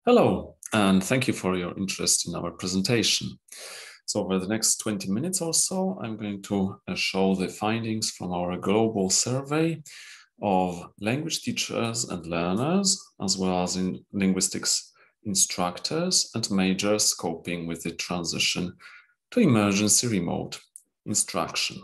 Hello, and thank you for your interest in our presentation. So over the next 20 minutes or so, I'm going to show the findings from our global survey of language teachers and learners, as well as in linguistics instructors and majors coping with the transition to emergency remote instruction.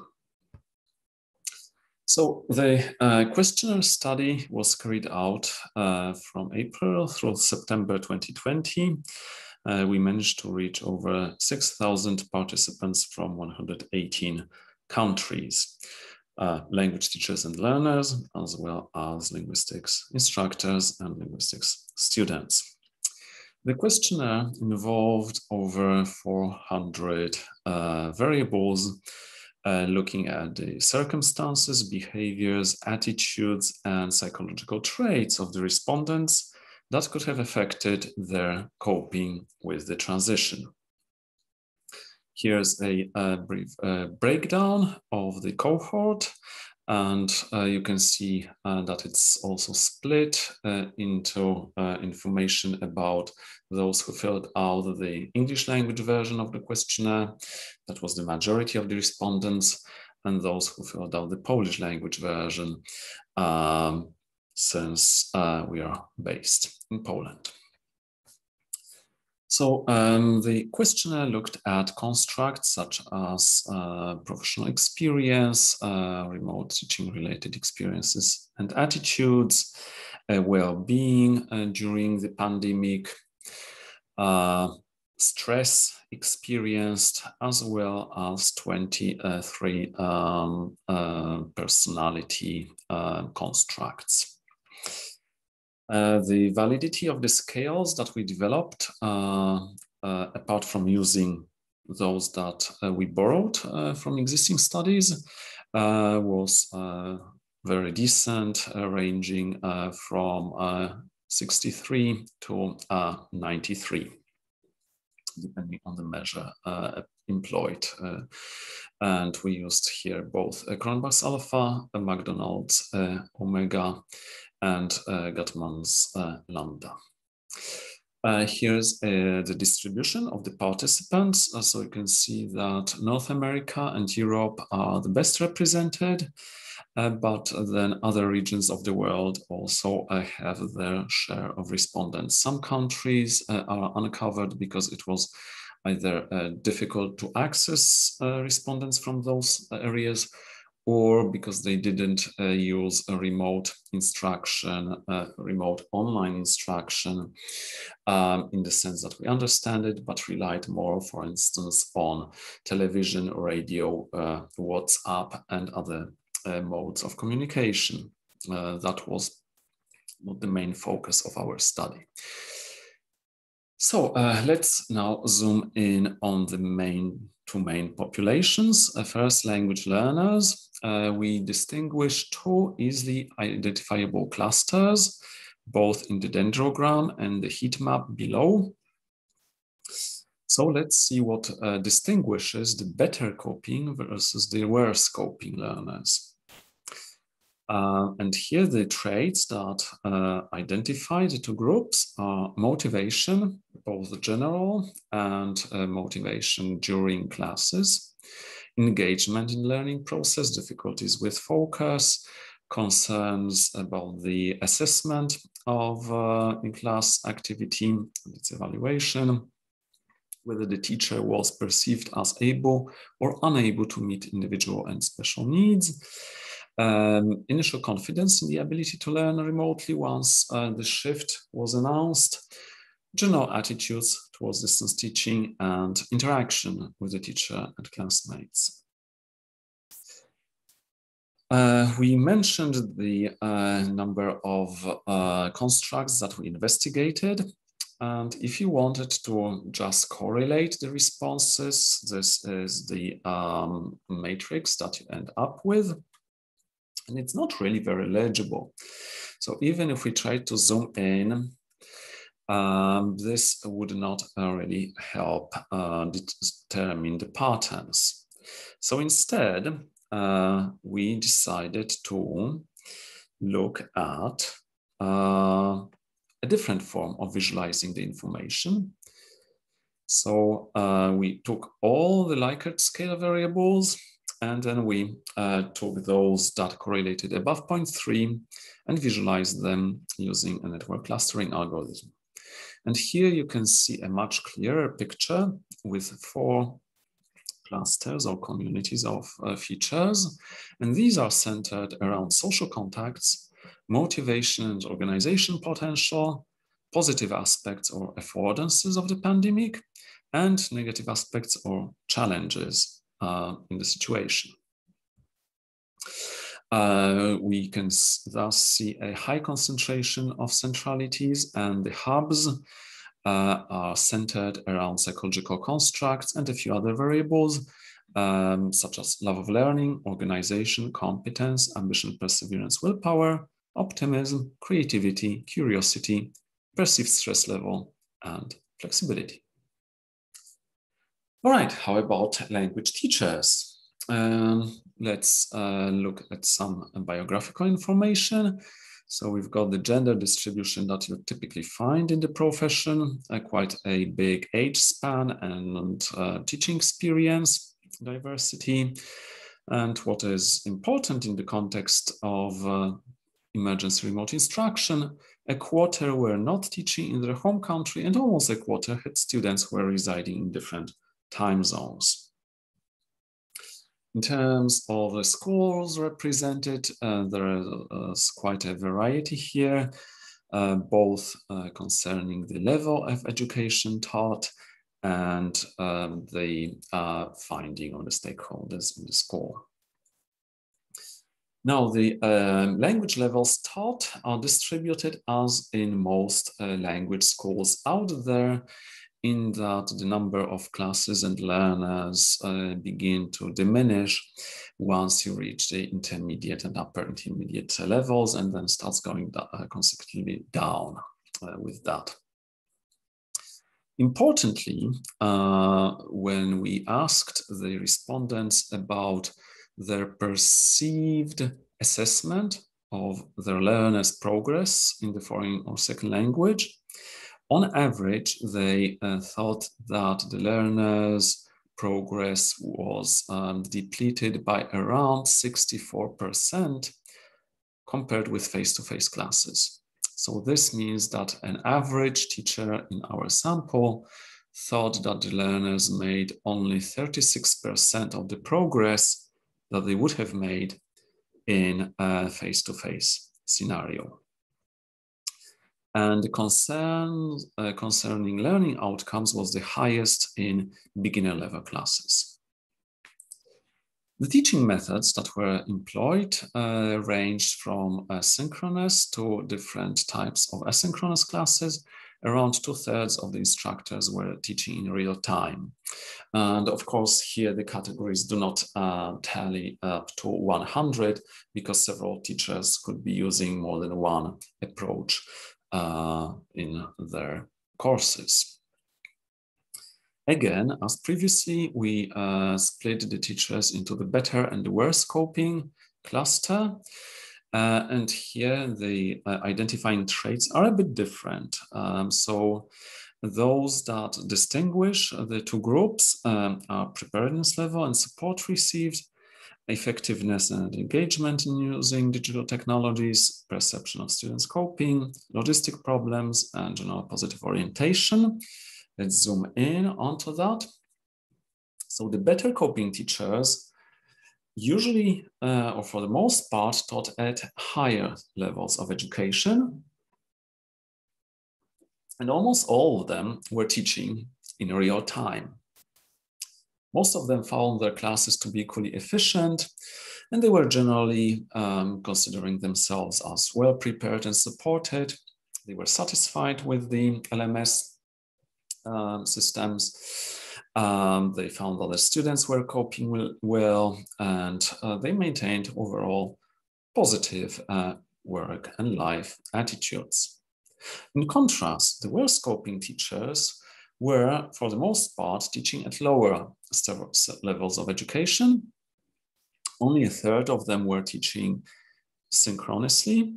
So the questionnaire study was carried out from April through September 2020. We managed to reach over 6,000 participants from 118 countries, language teachers and learners, as well as linguistics instructors and linguistics students. The questionnaire involved over 400 variables, looking at the circumstances, behaviors, attitudes, and psychological traits of the respondents that could have affected their coping with the transition. Here's a brief breakdown of the cohort, and you can see that it's also split into information about those who filled out the English language version of the questionnaire. That was the majority of the respondents, and those who filled out the Polish language version, since we are based in Poland. So the questionnaire looked at constructs such as professional experience, remote teaching related experiences and attitudes, well-being during the pandemic, stress experienced, as well as 23 personality constructs. The validity of the scales that we developed, apart from using those that we borrowed from existing studies, was very decent, ranging from 63 to 93, depending on the measure employed. And we used here both Cronbach's alpha, McDonald's omega, and Gatman's lambda. Here's the distribution of the participants. So you can see that North America and Europe are the best represented, but then other regions of the world also have their share of respondents. Some countries are uncovered because it was either difficult to access respondents from those areas, or because they didn't use a remote instruction, remote online instruction, in the sense that we understand it, but relied more, for instance, on television, radio, WhatsApp, and other modes of communication. That was not the main focus of our study. So let's now zoom in on the two main populations. First, language learners. We distinguish two easily identifiable clusters, both in the dendrogram and the heat map below. So let's see what distinguishes the better coping versus the worse coping learners. And here the traits that identify the two groups are motivation, both general and motivation during classes, engagement in learning process, difficulties with focus, concerns about the assessment of in-class activity, its evaluation, whether the teacher was perceived as able or unable to meet individual and special needs, initial confidence in the ability to learn remotely once the shift was announced, general attitudes towards distance teaching, and interaction with the teacher and classmates. We mentioned the number of constructs that we investigated. And if you wanted to just correlate the responses, this is the matrix that you end up with. And it's not really very legible. So even if we try to zoom in, this would not really help determine the patterns. So instead, we decided to look at a different form of visualizing the information. So we took all the Likert scale variables, and then we took those that correlated above 0.3 and visualized them using a network clustering algorithm. And here you can see a much clearer picture with 4 clusters or communities of features. And these are centered around social contacts, motivation and organization potential, positive aspects or affordances of the pandemic, and negative aspects or challenges in the situation. We can thus see a high concentration of centralities, and the hubs are centered around psychological constructs and a few other variables, such as love of learning, organization, competence, ambition, perseverance, willpower, optimism, creativity, curiosity, perceived stress level, and flexibility. All right, how about language teachers? Let's look at some biographical information. So we've got the gender distribution that you typically find in the profession, quite a big age span and teaching experience, diversity. And what is important in the context of emergency remote instruction, a quarter were not teaching in their home country and almost a quarter had students who were residing in different time zones. In terms of the schools represented, there is quite a variety here, both concerning the level of education taught and the finding of the stakeholders in the school. Now, the language levels taught are distributed as in most language schools out there, in that the number of classes and learners begin to diminish once you reach the intermediate and upper intermediate levels, and then starts going consecutively down with that. Importantly, when we asked the respondents about their perceived assessment of their learners' progress in the foreign or second language, on average, they thought that the learners' progress was depleted by around 64% compared with face-to-face classes. So this means that an average teacher in our sample thought that the learners made only 36% of the progress that they would have made in a face-to-face scenario. And the concern concerning learning outcomes was the highest in beginner level classes. The teaching methods that were employed ranged from synchronous to different types of asynchronous classes. Around 2/3 of the instructors were teaching in real time. And of course, here the categories do not tally up to 100 because several teachers could be using more than one approach in their courses. Again, as previously, we split the teachers into the better and the worse coping cluster. And here the identifying traits are a bit different. So those that distinguish the two groups are preparedness level and support received, effectiveness and engagement in using digital technologies, perception of students coping, logistic problems, and general positive orientation. Let's zoom in onto that. So the better coping teachers usually, or for the most part, taught at higher levels of education. And almost all of them were teaching in real time. Most of them found their classes to be equally efficient, and they were generally considering themselves as well prepared and supported. They were satisfied with the LMS systems. They found that the students were coping well, and they maintained overall positive work and life attitudes. In contrast, the worse coping teachers were, for the most part, teaching at lower levels of education. Only 1/3 of them were teaching synchronously.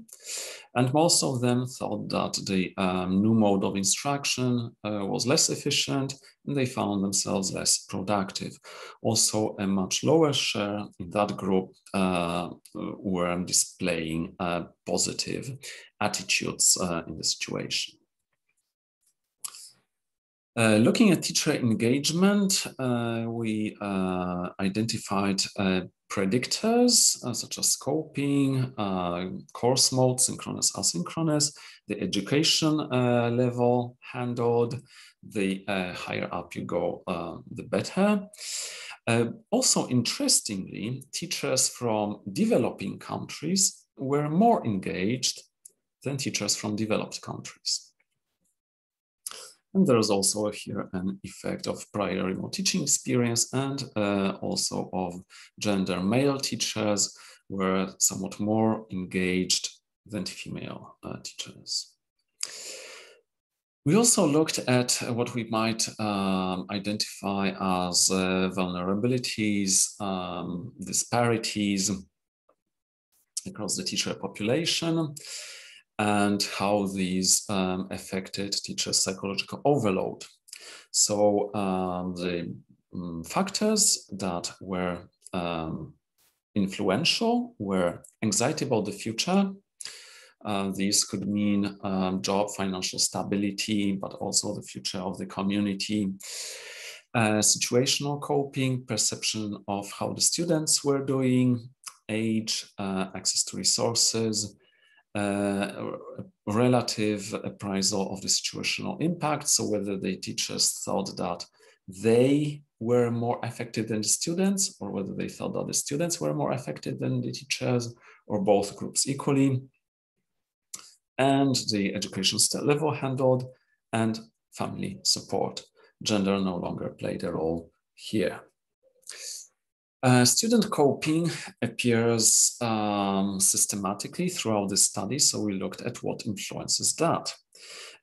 And most of them thought that the new mode of instruction was less efficient, and they found themselves less productive. Also, a much lower share in that group were displaying positive attitudes in the situation. Looking at teacher engagement, we identified predictors such as scoping, course mode, synchronous, asynchronous, the education level handled. The higher up you go, the better. Also, interestingly, teachers from developing countries were more engaged than teachers from developed countries. And there is also here an effect of prior remote teaching experience and also of gender. Male teachers were somewhat more engaged than female teachers. We also looked at what we might identify as vulnerabilities, disparities across the teacher population, and how these affected teachers' psychological overload. So the factors that were influential were anxiety about the future. These could mean job, financial stability, but also the future of the community. Situational coping, perception of how the students were doing, age, access to resources, relative appraisal of the situational impact. So whether the teachers thought that they were more affected than the students, or whether they thought that the students were more affected than the teachers, or both groups equally. And the education level handled, and family support. Gender no longer played a role here. Student coping appears systematically throughout the study, so we looked at what influences that.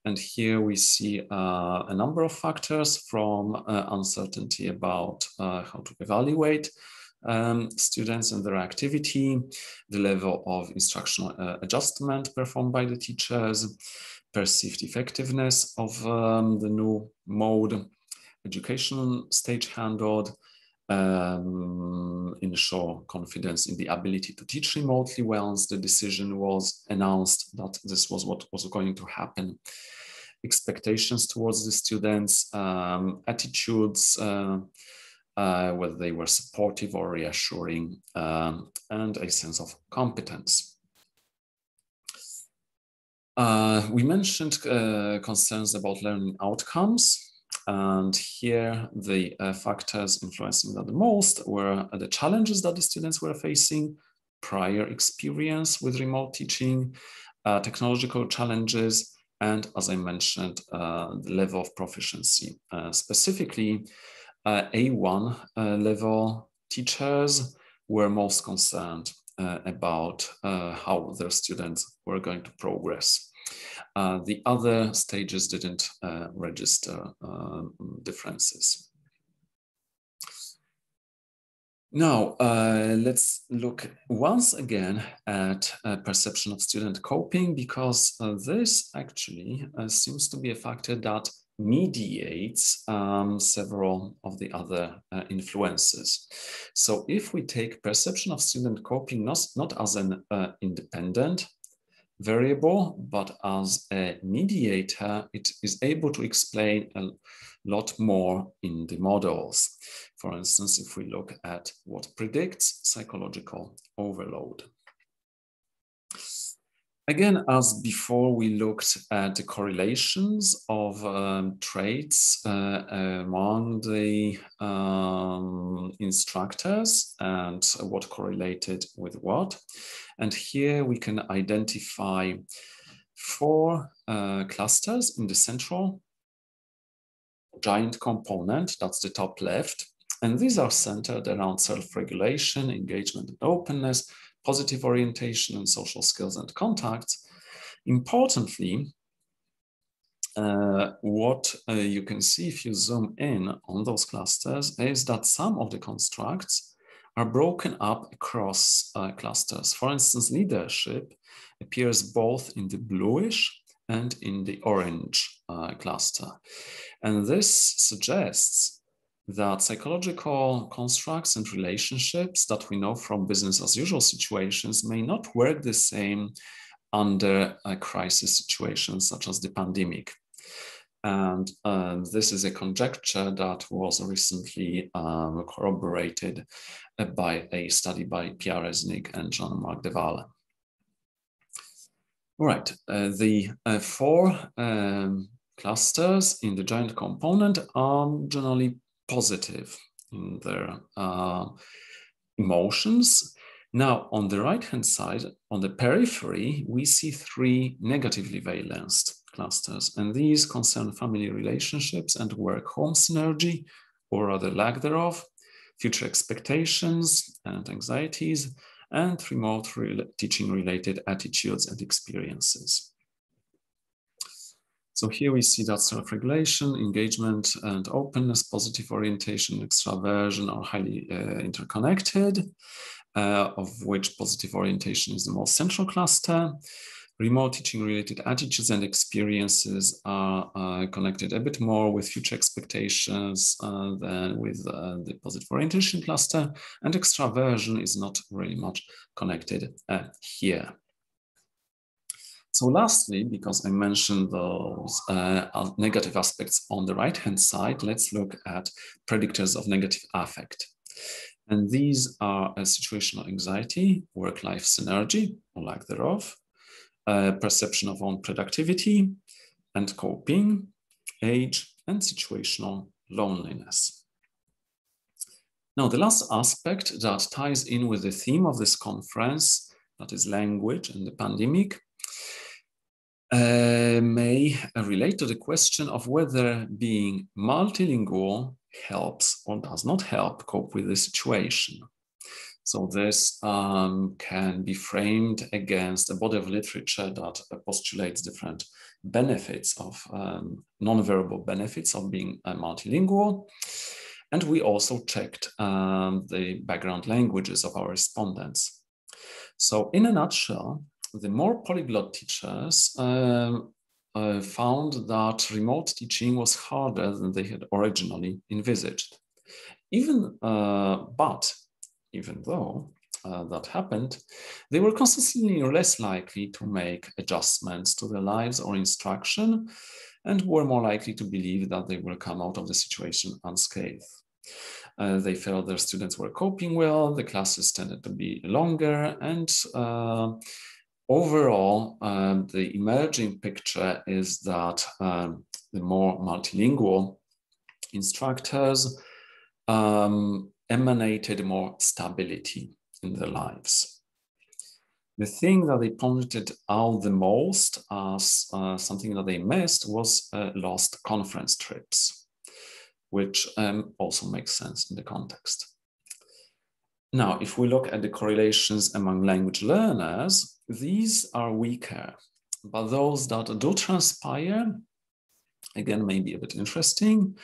And here we see a number of factors, from uncertainty about how to evaluate students and their activity, the level of instructional adjustment performed by the teachers, perceived effectiveness of the new mode, educational stage handled, ensure confidence in the ability to teach remotely once the decision was announced that this was what was going to happen, expectations towards the students, attitudes, whether they were supportive or reassuring, and a sense of competence. We mentioned concerns about learning outcomes. And here the factors influencing that the most were the challenges that the students were facing, prior experience with remote teaching, technological challenges, and as I mentioned, the level of proficiency. Specifically, A1 level teachers were most concerned about how their students were going to progress. The other stages didn't register differences. Now, let's look once again at perception of student coping, because this actually seems to be a factor that mediates several of the other influences. So if we take perception of student coping not as an independent variable, but as a mediator, it is able to explain a lot more in the models. For instance, if we look at what predicts psychological overload. Again, as before, we looked at the correlations of traits among the instructors and what correlated with what. And here we can identify 4 clusters in the central giant component, that's the top left. And these are centered around self-regulation, engagement and openness, positive orientation and social skills and contacts. Importantly, what you can see if you zoom in on those clusters is that some of the constructs are broken up across clusters. For instance, leadership appears both in the bluish and in the orange cluster. And this suggests that psychological constructs and relationships that we know from business as usual situations may not work the same under a crisis situation such as the pandemic. And this is a conjecture that was recently corroborated by a study by Pierre Resnick and Jean-Marc Deval. All right, the four clusters in the giant component are generally positive in their emotions. Now, on the right-hand side, on the periphery, we see three negatively valenced clusters, and these concern family relationships and work-home synergy, or rather lack thereof, future expectations and anxieties, and remote teaching-related attitudes and experiences. So here we see that self-regulation, engagement, and openness, positive orientation, extraversion are highly interconnected, of which positive orientation is the most central cluster. Remote teaching-related attitudes and experiences are connected a bit more with future expectations than with the positive orientation cluster, and extraversion is not really much connected here. So lastly, because I mentioned those negative aspects on the right-hand side, let's look at predictors of negative affect. And these are situational anxiety, work-life synergy, or lack thereof, perception of own productivity and coping, age, and situational loneliness. Now, the last aspect that ties in with the theme of this conference, that is language and the pandemic, may relate to the question of whether being multilingual helps or does not help cope with the situation. So this can be framed against a body of literature that postulates different benefits of non-verbal benefits of being multilingual. And we also checked the background languages of our respondents. So in a nutshell, the more polyglot teachers found that remote teaching was harder than they had originally envisaged. Even though that happened, they were consistently less likely to make adjustments to their lives or instruction, and were more likely to believe that they will come out of the situation unscathed. They felt their students were coping well, the classes tended to be longer, and overall, the emerging picture is that the more multilingual instructors emanated more stability in their lives. The thing that they pointed out the most as something that they missed was lost conference trips, which also makes sense in the context. Now, if we look at the correlations among language learners, these are weaker, but those that do transpire, again, may be a bit interesting.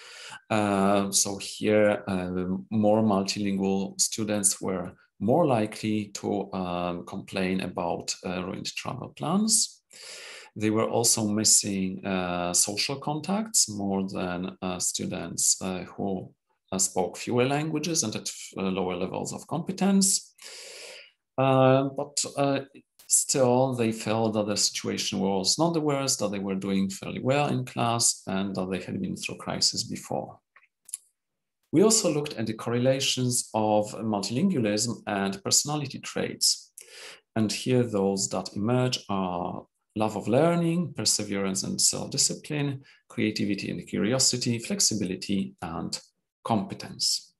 So here, more multilingual students were more likely to complain about ruined travel plans. They were also missing social contacts more than students who spoke fewer languages and at lower levels of competence. But still, they felt that the situation was not the worst, that they were doing fairly well in class, and that they had been through crisis before. We also looked at the correlations of multilingualism and personality traits. And here, those that emerge are love of learning, perseverance and self-discipline, creativity and curiosity, flexibility, and competence.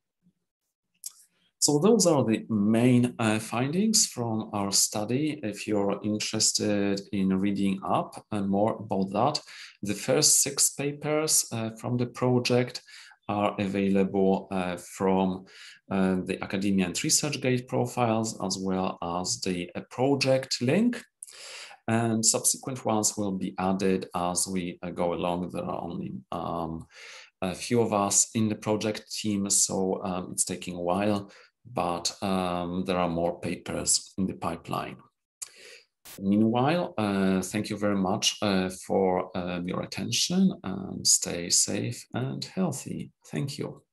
So those are the main findings from our study. If you're interested in reading up and more about that, the first 6 papers from the project are available from the Academia and ResearchGate profiles, as well as the project link. And subsequent ones will be added as we go along. There are only a few of us in the project team, so it's taking a while but there are more papers in the pipeline. Meanwhile, thank you very much for your attention, and stay safe and healthy. Thank you.